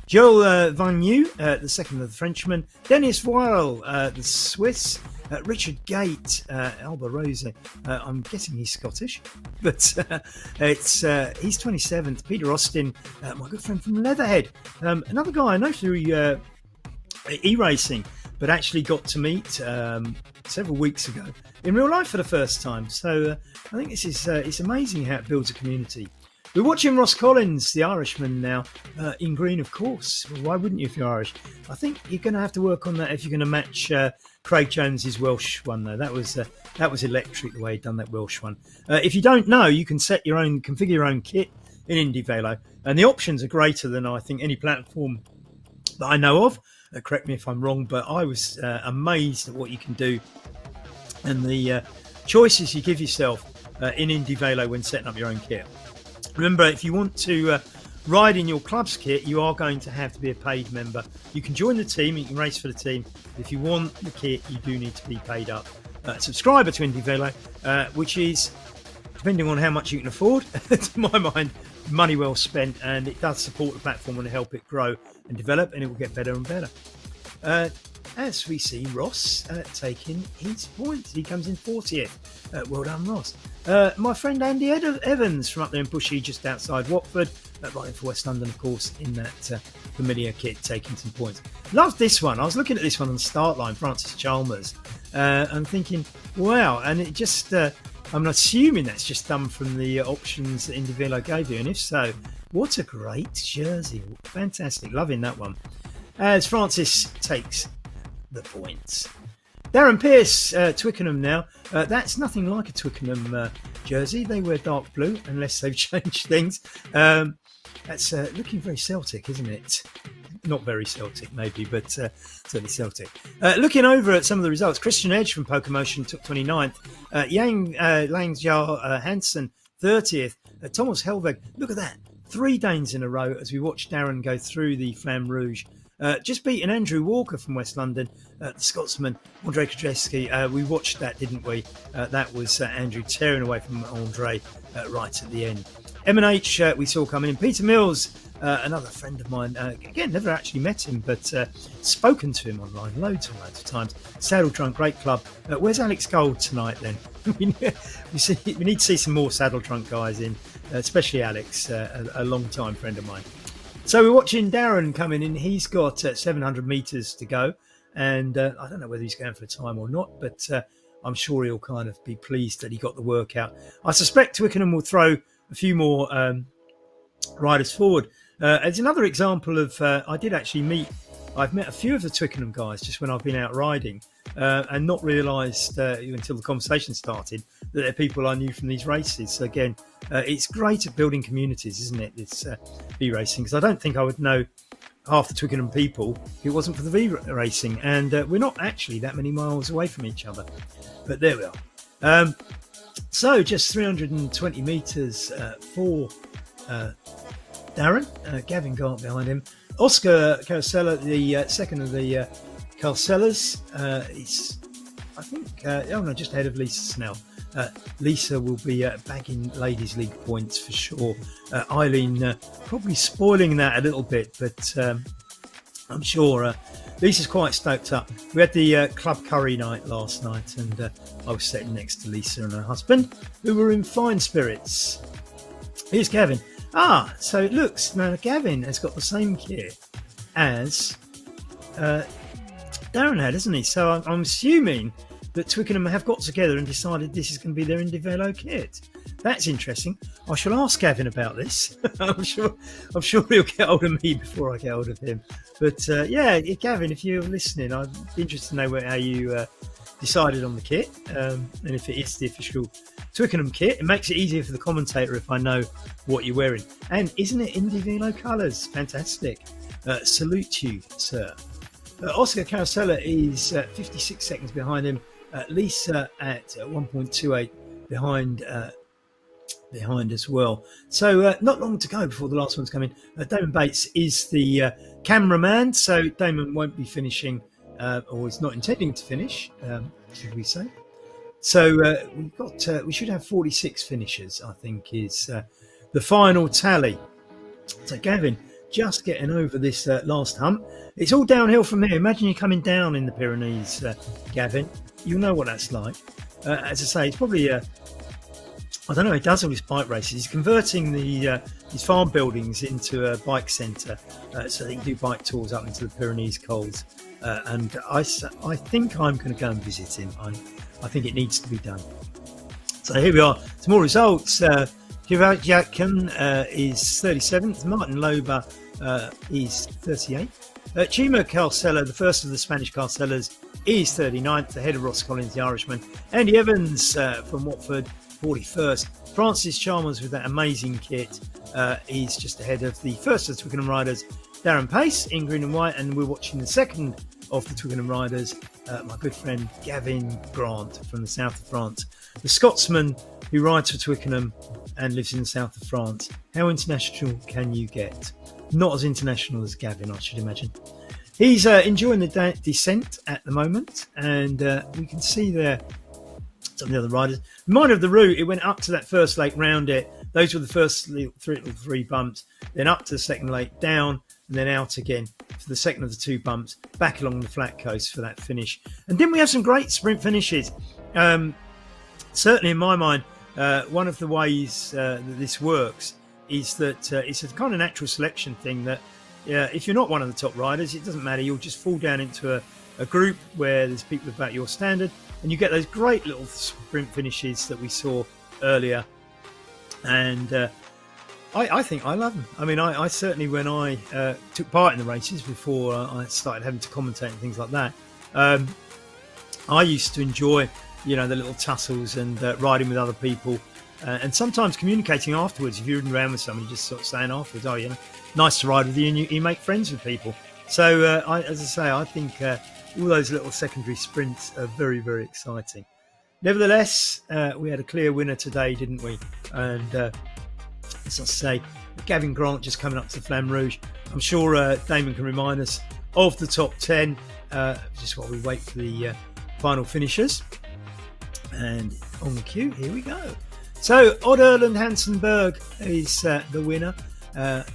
Joel Wahoo, the second of the Frenchmen, Dennis Weil, the Swiss, Richard Gate, Alba Rose. I'm guessing he's Scottish, but he's 27th. Peter Austin, my good friend from Leatherhead, another guy I know through e-racing, but actually got to meet several weeks ago in real life for the first time. So I think this is it's amazing how it builds a community. We're watching Ross Collins, the Irishman, now in green, of course. Well, why wouldn't you if you're Irish? I think you're going to have to work on that if you're going to match Craig Jones's Welsh one, though. That was electric the way he'd done that Welsh one. If you don't know, you can configure your own kit in IndieVelo, and the options are greater than I think any platform that I know of. Correct me if I'm wrong, but I was amazed at what you can do and the choices you give yourself in IndieVelo when setting up your own kit. Remember, if you want to ride in your club's kit, you are going to have to be a paid member. You can join the team, you can race for the team. If you want the kit, you do need to be paid up. Subscriber to IndieVelo, which is, depending on how much you can afford, to my mind, money well spent, and it does support the platform and help it grow and develop, and it will get better and better. As we see Ross taking his points, he comes in 40th. Well done, Ross. My friend Andy Evans from up there in Bushy, just outside Watford, riding for West London, of course, in that familiar kit, taking some points. Loved this one. I was looking at this one on the start line, Francis Chalmers, and thinking, wow, and it just... I'm assuming that's just done from the options that IndieVelo gave you, and if so, what a great jersey. Fantastic. Loving that one. As Francis takes the points. Darren Pearce, Twickenham now. That's nothing like a Twickenham jersey. They wear dark blue, unless they've changed things. That's looking very Celtic, isn't it? Not very Celtic, maybe, but certainly Celtic. Looking over at some of the results, Christian Edge from Pokemotion took 29th. Yang Langjar Hansen, 30th. Thomas Helveg, look at that. 3 Danes in a row as we watch Darren go through the Flamme Rouge. Just beating Andrew Walker from West London, the Scotsman, Andre Krajewski. We watched that, didn't we? That was Andrew tearing away from Andre right at the end. M&H we saw coming in. Peter Mills, another friend of mine. Again, never actually met him, but spoken to him online loads and loads of times. Saddle Drunk, great club. Where's Alex Gold tonight then? we need to see some more Saddle Drunk guys in, especially Alex, a long-time friend of mine. So we're watching Darren coming in. He's got 700 metres to go. And I don't know whether he's going for time or not, but I'm sure he'll kind of be pleased that he got the workout. I suspect Twickenham will throw a few more riders forward. As another example of, I've met a few of the Twickenham guys just when I've been out riding and not realised until the conversation started that they're people I knew from these races. So again, it's great at building communities, isn't it? It's V-racing, because I don't think I would know half the Twickenham people if it wasn't for the V-racing. And we're not actually that many miles away from each other. But there we are. So just 320 metres for Darren. Gavin Gart behind him. Oscar Carosella, the second of the Carcellas, is, I think, just ahead of Lisa Snell. Lisa will be bagging Ladies League points for sure. Eileen probably spoiling that a little bit, but I'm sure Lisa's quite stoked up. We had the club curry night last night, and I was sitting next to Lisa and her husband, who were in fine spirits. Here's Gavin. So it looks now Gavin has got the same kit as Darren had, hasn't he? So I'm assuming that Twickenham have got together and decided this is going to be their IndieVelo kit. That's interesting. I shall ask Gavin about this. I'm sure he'll get hold of me before I get hold of him. But Gavin, if you're listening, I'd be interested to know how you decided on the kit, and if it is the official Twickenham kit. It makes it easier for the commentator if I know what you're wearing. And isn't it IndieVelo colours? Fantastic. Salute you, sir. Oscar Carosella is 56 seconds behind him. Lisa at 1.28 behind as well. So not long to go before the last one's coming. Damon Bates is the cameraman, so Damon won't be finishing, or is not intending to finish, should we say. So we should have 46 finishers, I think, is the final tally. So Gavin just getting over this last hump. It's all downhill from here. Imagine you're coming down in the Pyrenees, Gavin. You know what that's like. As I say, it's probably I don't know. He does all his bike races. He's converting his farm buildings into a bike centre, so that he can do bike tours up into the Pyrenees cols. And I think I'm going to go and visit him. I think it needs to be done. So here we are. Some more results. Kivajatkan is 37th. Martin Loba is 38th. Chima Carcella, the first of the Spanish Carcellas, is 39th, ahead of Ross Collins, the Irishman. Andy Evans from Watford, 41st. Francis Chalmers with that amazing kit is just ahead of the first of the Twickenham riders, Darren Pace, in green and white. And we're watching the second of the Twickenham riders, my good friend Gavin Grant from the south of France. The Scotsman who rides for Twickenham and lives in the south of France. How international can you get? Not as international as Gavin, I should imagine. He's enjoying the descent at the moment, and we can see there some of the other riders. Reminder of the route, it went up to that first lake, round it. Those were the first three bumps, then up to the second lake, down, and then out again for the second of the two bumps, back along the flat coast for that finish. And then we have some great sprint finishes. Certainly in my mind, one of the ways that this works is that it's a kind of natural selection thing that if you're not one of the top riders, it doesn't matter. You'll just fall down into a group where there's people about your standard, and you get those great little sprint finishes that we saw earlier. And I think I love them. I mean, I certainly, when I took part in the races before I started having to commentate and things like that, I used to enjoy, the little tussles and riding with other people, and sometimes communicating afterwards. If you're riding around with somebody, just sort of saying afterwards, oh, nice to ride with you, and you make friends with people. So, as I say, I think all those little secondary sprints are very, very exciting. Nevertheless, we had a clear winner today, didn't we? And as I say, Gavin Grant just coming up to the Flamme Rouge. I'm sure Damon can remind us of the top 10, just while we wait for the final finishers. And on the queue, here we go. So Odd Erland Hansenberg is the winner.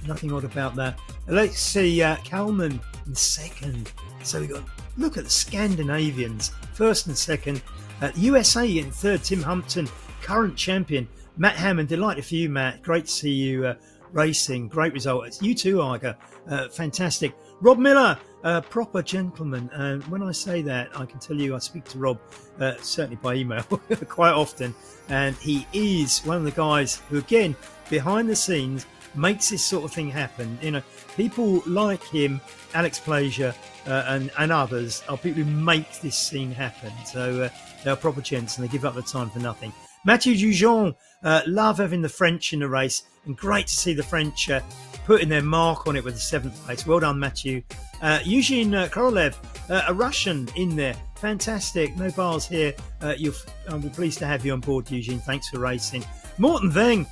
Nothing odd about that. Let's see, Kalman in second. So we got, look at the Scandinavians, first and second. USA in third, Tim Humpton, current champion. Matt Hammond, delighted for you, Matt. Great to see you racing. Great result. You too, Arga. Fantastic. Rob Miller, proper gentleman. And when I say that, I can tell you I speak to Rob, certainly by email, quite often. And he is one of the guys who, again, behind the scenes, makes this sort of thing happen. People like him, Alex Plaisir, and others are people who make this scene happen. So they're proper gents and they give up their time for nothing. Mathieu Dujon, love having the French in the race, and great to see the French putting their mark on it with the 7th place. Well done, Mathieu. Eugene Korolev, a Russian in there. Fantastic. No bars here. I'll be pleased to have you on board, Eugene. Thanks for racing. Morten Veng,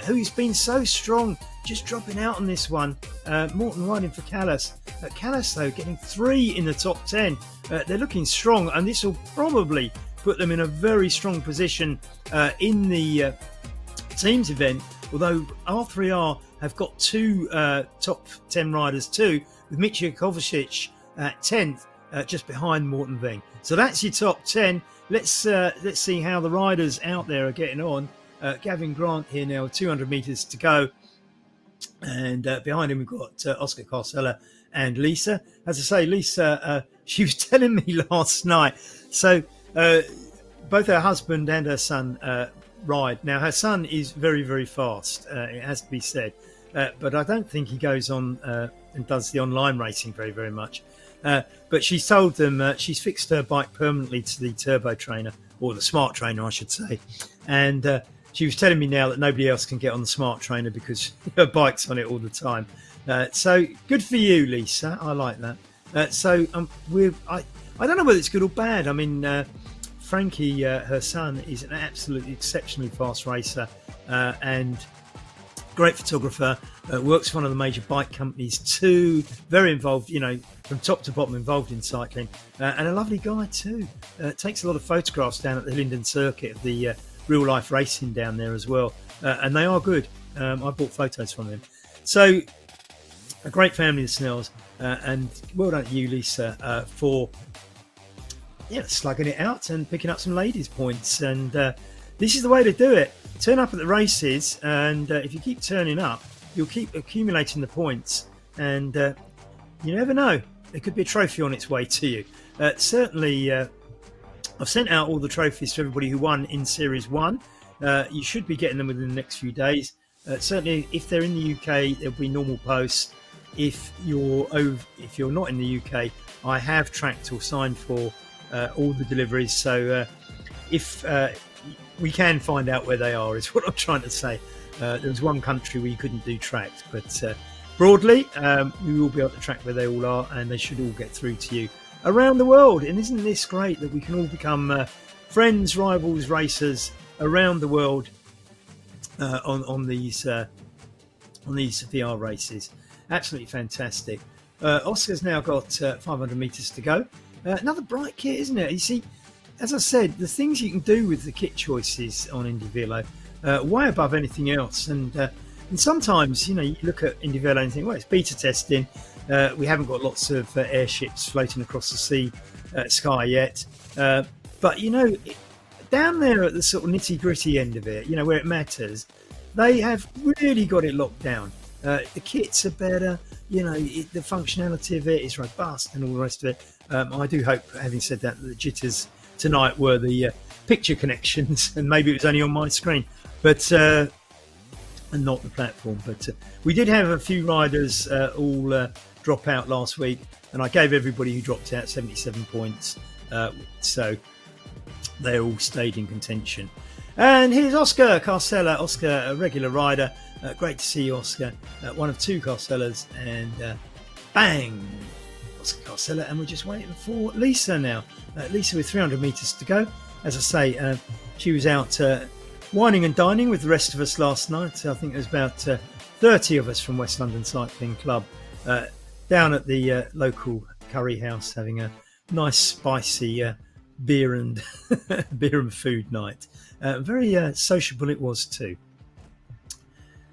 who's been so strong, just dropping out on this one. Morten riding for Callas. Callas, though, getting 3 in the top 10. They're looking strong, and this will probably put them in a very strong position in the teams event. Although R3R have got 2 top 10 riders too, with Mitja Kovacic at 10th, just behind Morten Veng. So that's your top 10. Let's see how the riders out there are getting on. Gavin Grant here now, 200 metres to go. And behind him, we've got Oscar Carcella and Lisa. As I say, Lisa, she was telling me last night. So both her husband and her son ride. Now, her son is very, very fast, it has to be said. But I don't think he goes on and does the online racing very, very much. But she's told them she's fixed her bike permanently to the turbo trainer, or the smart trainer, I should say. And she was telling me now that nobody else can get on the smart trainer because her bike's on it all the time. So good for you, Lisa. I like that. I don't know whether it's good or bad. I mean, Frankie, her son, is an absolutely exceptionally fast racer. And Great photographer, works for one of the major bike companies too, very involved, from top to bottom involved in cycling, and a lovely guy too. Takes a lot of photographs down at the Linden Circuit of the real life racing down there as well, and they are good. I bought photos from him. So a great family, the Snells, and well done to you, Lisa, for slugging it out and picking up some ladies' points. And this is the way to do it. Turn up at the races, and if you keep turning up, you'll keep accumulating the points, and you never know, there could be a trophy on its way to you. Certainly, I've sent out all the trophies to everybody who won in Series 1. You should be getting them within the next few days. Certainly, if they're in the UK, there'll be normal posts. If you're not in the UK, I have tracked or signed for all the deliveries. So if we can find out where they are, is what I'm trying to say. There was one country where you couldn't do tracked, but broadly, we will be able to track where they all are, and they should all get through to you around the world. And isn't this great that we can all become friends, rivals, racers around the world on these VR races? Absolutely fantastic. Oscar's now got 500 meters to go. Another bright kit, isn't it? You see, as I said, the things you can do with the kit choices on IndieVelo, way above anything else. And sometimes, you look at IndieVelo and think, well, it's beta testing. We haven't got lots of airships floating across the sky yet. But, down there at the sort of nitty gritty end of it, where it matters, they have really got it locked down. The kits are better, the functionality of it is robust and all the rest of it. I do hope, having said that, the jitters tonight were the picture connections, and maybe it was only on my screen, but and not the platform. But we did have a few riders all drop out last week, and I gave everybody who dropped out 77 points. So they all stayed in contention. And here's Oscar Carcella. Oscar, a regular rider. Great to see you, Oscar. One of two Carcellas, and bang! Oscar Carcella, and we're just waiting for Lisa now. Lisa with 300 metres to go. As I say, she was out wining and dining with the rest of us last night. I think there was about 30 of us from West London Cycling Club down at the local curry house, having a nice spicy beer and food night. Very sociable it was too.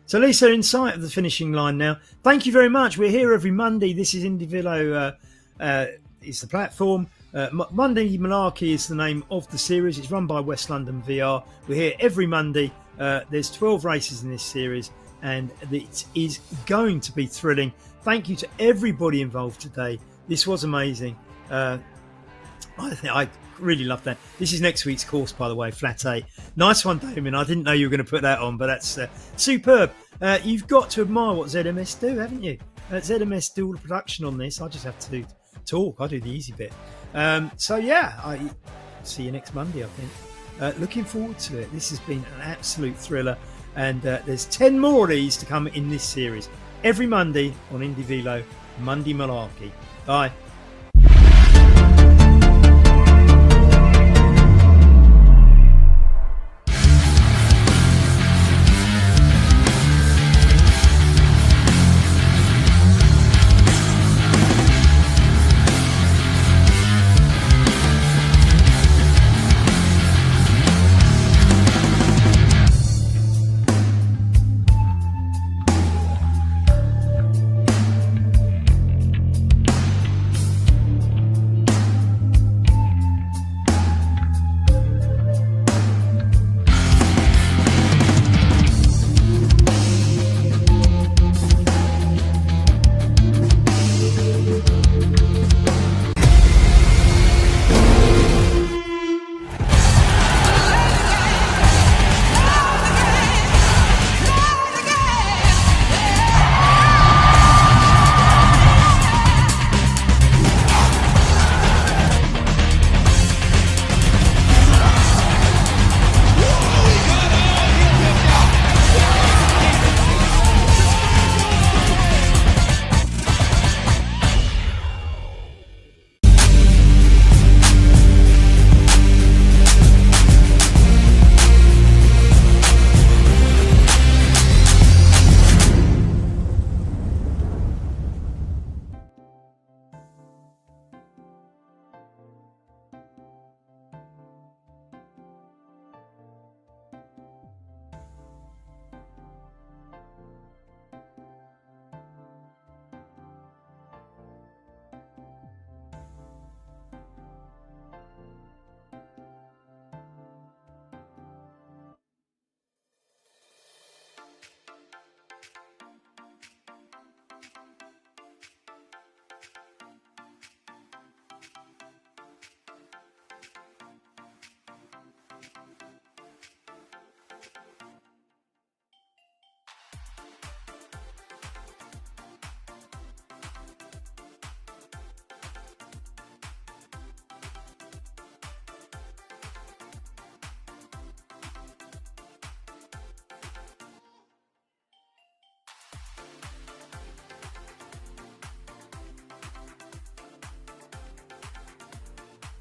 So Lisa, in sight of the finishing line now. Thank you very much. We're here every Monday. This is IndieVelo, is the platform. Monday Malarkey is the name of the series. It's run by West London VR. We're here every Monday. There's 12 races in this series, and it is going to be thrilling. Thank you to everybody involved today. This was amazing. I really love that. This is next week's course, by the way, flat 8. Nice one, Damien. I didn't know you were going to put that on, but that's superb. You've got to admire what ZMS do, haven't you? ZMS do all the production on this. I just have to talk. I do the easy bit. So yeah, I see you next Monday, I think. Looking forward to it. This has been an absolute thriller, and there's 10 more of these to come in this series every Monday on IndieVelo, Monday Malarkey. Bye.